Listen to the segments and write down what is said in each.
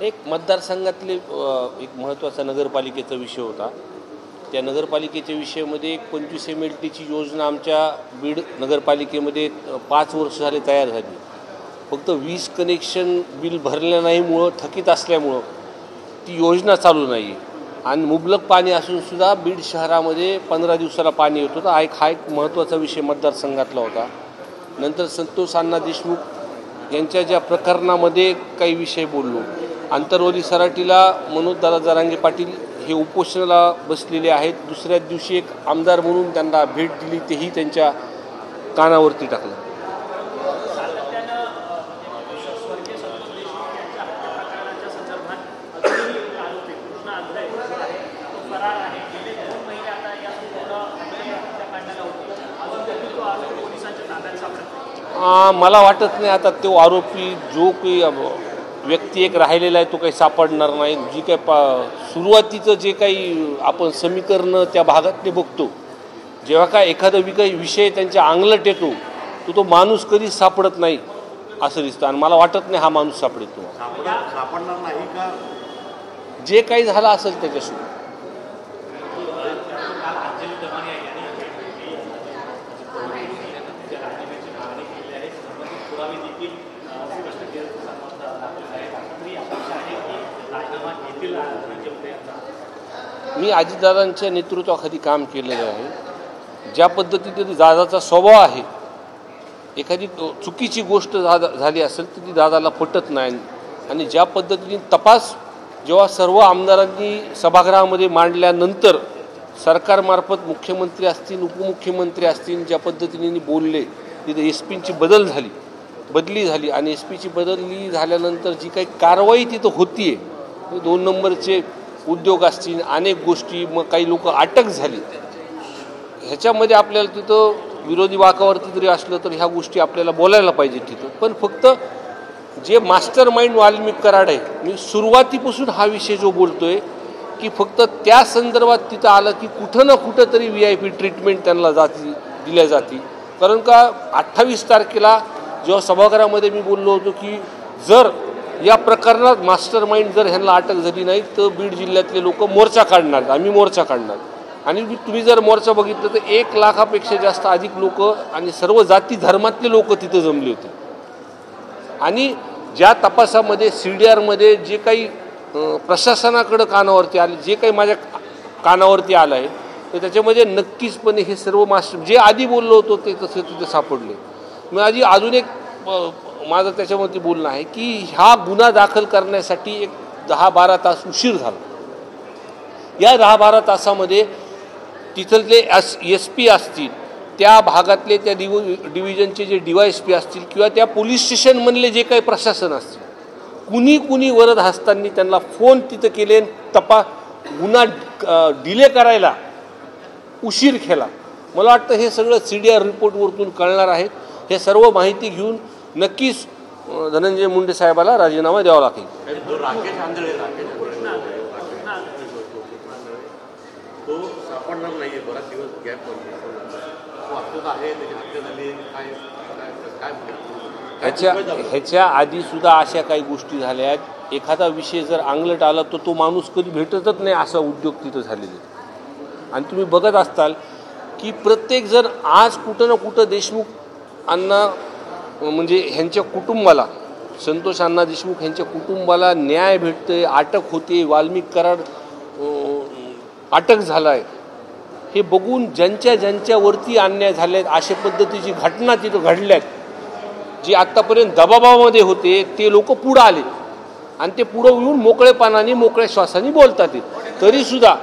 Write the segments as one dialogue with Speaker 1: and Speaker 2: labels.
Speaker 1: एक मतदारसंघातले एक महत्त्वाचा नगरपालिकेचा विषय होता। त्या नगरपालिकेच्या विषयामध्ये एक 25 MLTची योजना आमच्या बीड नगरपालिकेमध्ये 5 वर्ष झाले तयार झाली। फक्त 20 कनेक्शन बिल भरले नाहीमुळे थकीत असल्यामुळे ती योजना चालू नाही आणि मुबलक पाणी असून सुद्धा बीड शहरामध्ये 15 दिवसाला पाणी येत होतं। हा एक महत्त्वाचा विषय मतदारसंघातला होता। नंतर संतोष अण्णा देशमुख यांच्या ज्या प्रकरणामध्ये काही विषय बोललो, आंतरवली सराटीला मनोजदादा जरांगे पाटील हे उपोषणाला बसलेले आहेत। दुसऱ्या दिवशी एक आमदार म्हणून त्यांना भेट दिली, तेही त्यांच्या कानावरती टाकलं। मला वाटत नाही आता तो आरोपी जो काही व्यक्ती एक राहिलेला आहे तो काही सापडणार नाही। जी काही सुरुवातीचं जे काही आपण समीकरण त्या भागातले बघतो, जेव्हा काय एखादा विषय त्यांच्या अंगलट येतो तो माणूस कधी सापडत नाही असं दिसतं आणि मला वाटत नाही हा माणूस सापडतो।
Speaker 2: सापडणार नाही का?
Speaker 1: जे काही झालं असेल त्याच्यासोबत मी अजितदादांच्या नेतृत्वाखाली काम केलेलं आहे। ज्या पद्धतीने दादाचा स्वभाव आहे, एखादी चुकीची गोष्ट झाली असेल तर ती दादाला पटत नाही आणि ज्या पद्धतीने तपास जेव्हा सर्व आमदारांनी सभागृहामध्ये मांडल्यानंतर सरकारमार्फत मुख्यमंत्री असतील उपमुख्यमंत्री असतील ज्या पद्धतीने बोलले, तिथे SP ची बदली झाली आणि SP ची बदली झाल्यानंतर जी काही कारवाई तिथं होतीये, 2 नंबरचे उद्योग असतील, अनेक गोष्टी, मग काही लोक अटक झाली, ह्याच्यामध्ये आपल्याला तिथं विरोधी वाकावरती जरी असलं तर ह्या गोष्टी आपल्याला बोलायला पाहिजे तिथं। पण फक्त जे मास्टर माइंड वाल्मिक कराड आहे, मी सुरुवातीपासून हा विषय जो बोलतोय की फक्त त्या संदर्भात तिथं आलं की कुठं ना कुठं तरी VIP ट्रीटमेंट त्यांना दिल्या जाते। कारण का 28 तारखेला जेव्हा सभागृहामध्ये मी बोललो होतो की जर या प्रकरणात मास्टर माइंड जर ह्यांना अटक झाली नाही तर बीड जिल्ह्यातले लोक मोर्चा काढणार, आम्ही मोर्चा काढणार। आणि तुम्ही जर मोर्चा बघितलं तर 1 लाखापेक्षा जास्त अधिक लोक आणि सर्व जाती धर्मातले लोक तिथं जमले होते। आणि ज्या तपासामध्ये CDR मध्ये जे काही प्रशासनाकडे कानावरती आले, जे काही माझ्या कानावरती आलं आहे, तर त्याच्यामध्ये नक्कीचपणे हे सर्व मास्टर जे आधी बोललो होतो ते तसे तिथे सापडले। मी अजून एक माझं त्याच्यामध्ये बोलणं आहे की हा गुन्हा दाखल करण्यासाठी एक 10-12 तास उशीर झाला। या 10-12 तासामध्ये तिथले SP असतील, त्या भागातले त्या डिव्हिजनचे जे DYSP असतील किंवा त्या पोलीस स्टेशनमधले जे काही प्रशासन असतील, कुणी वरद हस्तांनी त्यांना फोन तिथं केले, गुन्हा डिले करायला उशीर केला। मला वाटतं हे सगळं CDR रिपोर्टवरतून कळणार आहे। हे सर्व माहिती घेऊन नक्कीच धनंजय मुंडे साहेबाला राजीनामा द्यावा लागेल।
Speaker 2: तो सापडणार नाहीये, बराच दिवस गॅप
Speaker 1: ह्याच्या आधी सुद्धा अशा काही गोष्टी झाल्या आहेत। एखादा विषय जर अंगलट आला तर तो माणूस कधी भेटतच नाही, असा उद्योग तिथं झालेले। आणि तुम्ही बघत असताल की प्रत्येक जण आज कुठं ना कुठं देशमुख अण्णा म्हणजे ह्यांच्या कुटुंबाला, संतोष अण्णा देशमुख ह्यांच्या कुटुंबाला न्याय भेटतोय, अटक होते, वाल्मिक कराड अटक झाला आहे, हे बघून ज्यांच्यावरती अन्याय झाले आहेत अशा पद्धतीची घटना तिथं घडल्यात, जी आत्तापर्यंत दबावामध्ये होते ते लोक पुढं आले आणि ते पुढं येऊन मोकळेपणाने मोकळ्या श्वासाने बोलतात। तरीसुद्धा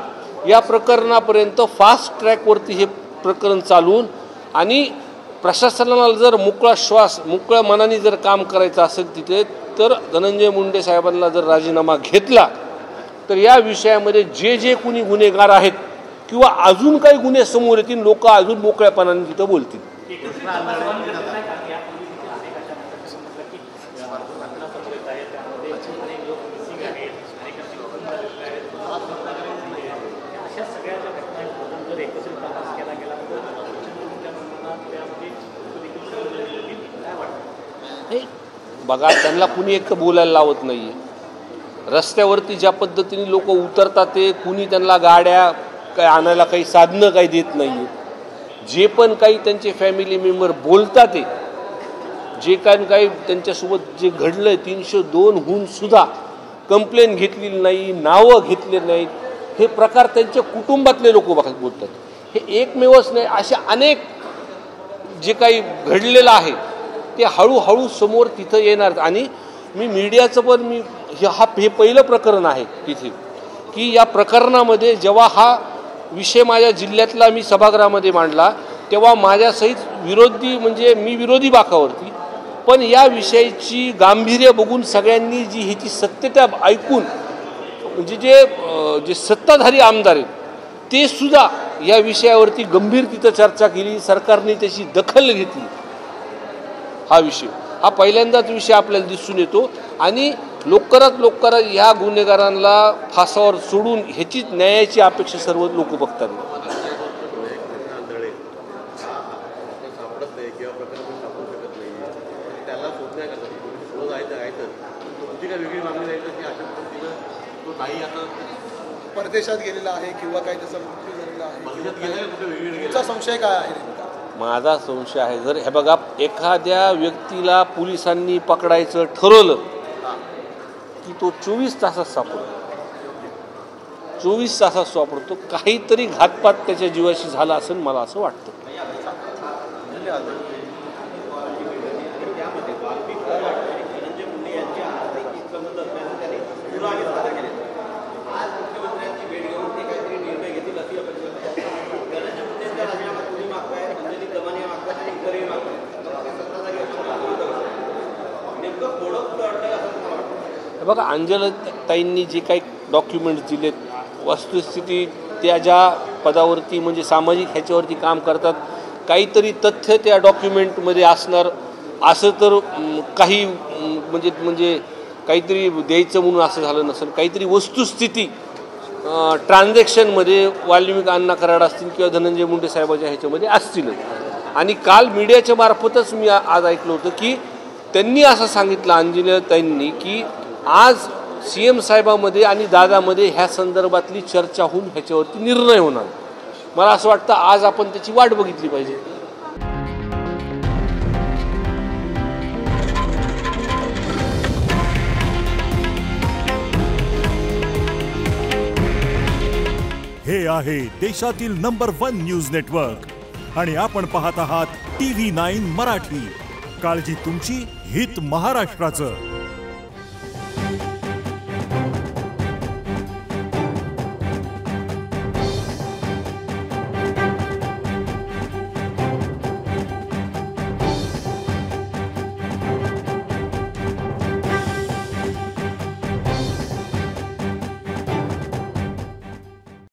Speaker 1: या प्रकरणापर्यंत फास्ट ट्रॅकवरती हे प्रकरण चालून आणि प्रशासनाला जर मोकळ्या मनाने जर काम करायचं असेल तिथे, तर धनंजय मुंडे साहेबांना जर राजीनामा घेतला तर या विषयामध्ये जे कुणी गुन्हेगार आहेत किंवा अजून काही गुन्हे समोर येतील, लोक अजून मोकळ्यापणाने तिथं बोलतील। बघा, त्यांना कुणी एक तर बोलायला लावत नाही आहे, रस्त्यावरती ज्या पद्धतीने लोक उतरतात ते कुणी त्यांना गाड्या काय आणायला काही साधनं काही देत नाही. जे पण काही त्यांचे फॅमिली मेंबर बोलतात ते जे काही त्यांच्यासोबत जे घडलं आहे 302हून सुद्धा कंप्लेन घेतलेली नाही, नावं घेतले नाहीत, हे प्रकार त्यांच्या कुटुंबातले लोक बोलतात. हे एकमेवच नाही, असे अनेक जे काही घडलेलं आहे ते हळूहळू समोर तिथं येणार. आणि मी मीडियाचं पण हे पहिलं प्रकरण आहे तिथे की या प्रकरणामध्ये जेव्हा हा विषय माझ्या जिल्ह्यातला मी सभागृहामध्ये मांडला तेव्हा माझ्यासहित विरोधी म्हणजे मी विरोधी बाकावरती, पण या विषयाची गांभीर्य बघून सगळ्यांनी जी ह्याची सत्यता ऐकून म्हणजे जे सत्ताधारी आमदार आहेत ते सुद्धा या विषयावरती गंभीर तिथं चर्चा केली, सरकारने त्याची दखल घेतली. हा पहिल्यांदाच विषय आपल्याला दिसून येतो आणि लवकरात ह्या गुन्हेगारांना फासावर सोडून ह्याचीच न्यायाची अपेक्षा सर्व लोक बघतात.
Speaker 3: परदेशात गेलेला आहे किंवा काही त्याचा मृत्यू झालेला आहे, तुमचा संशय काय आहे?
Speaker 1: माझा संशय आहे, जर हे बघा एखाद्या व्यक्तीला पोलिसांनी पकडायचं ठरवलं की तो 24 तासात सापडतो. काहीतरी घातपात त्याच्या जीवाशी झाला असेल मला असं वाटतं. बघा अंजलीताईंनी जे काही डॉक्युमेंट्स दिलेत, वस्तुस्थिती त्या ज्या पदावरती म्हणजे सामाजिक ह्याच्यावरती काम करतात, काहीतरी तथ्य त्या डॉक्युमेंटमध्ये असणार असं तर काही म्हणजे काहीतरी द्यायचं म्हणून असं झालं नसेल. काहीतरी वस्तुस्थिती ट्रान्झॅक्शनमध्ये वाल्मिक अण्णा कराड असतील किंवा धनंजय मुंडे साहेबाच्या ह्याच्यामध्ये असतील. आणि काल मीडियाच्या मार्फतच मी आज ऐकलं होतं की त्यांनी असं सांगितलं अंजलीताईंनी की आज CM साहेबामध्ये आणि दादामध्ये ह्या संदर्भातली चर्चा होऊन ह्याच्यावरती निर्णय होणार. मला असं वाटतं आज आपण त्याची वाट बघितली पाहिजे.
Speaker 4: हे आहे देशातील नंबर 1 न्यूज नेटवर्क आणि आपण पाहत आहात TV9 मराठी. काळजी तुमची, हित महाराष्ट्राचं.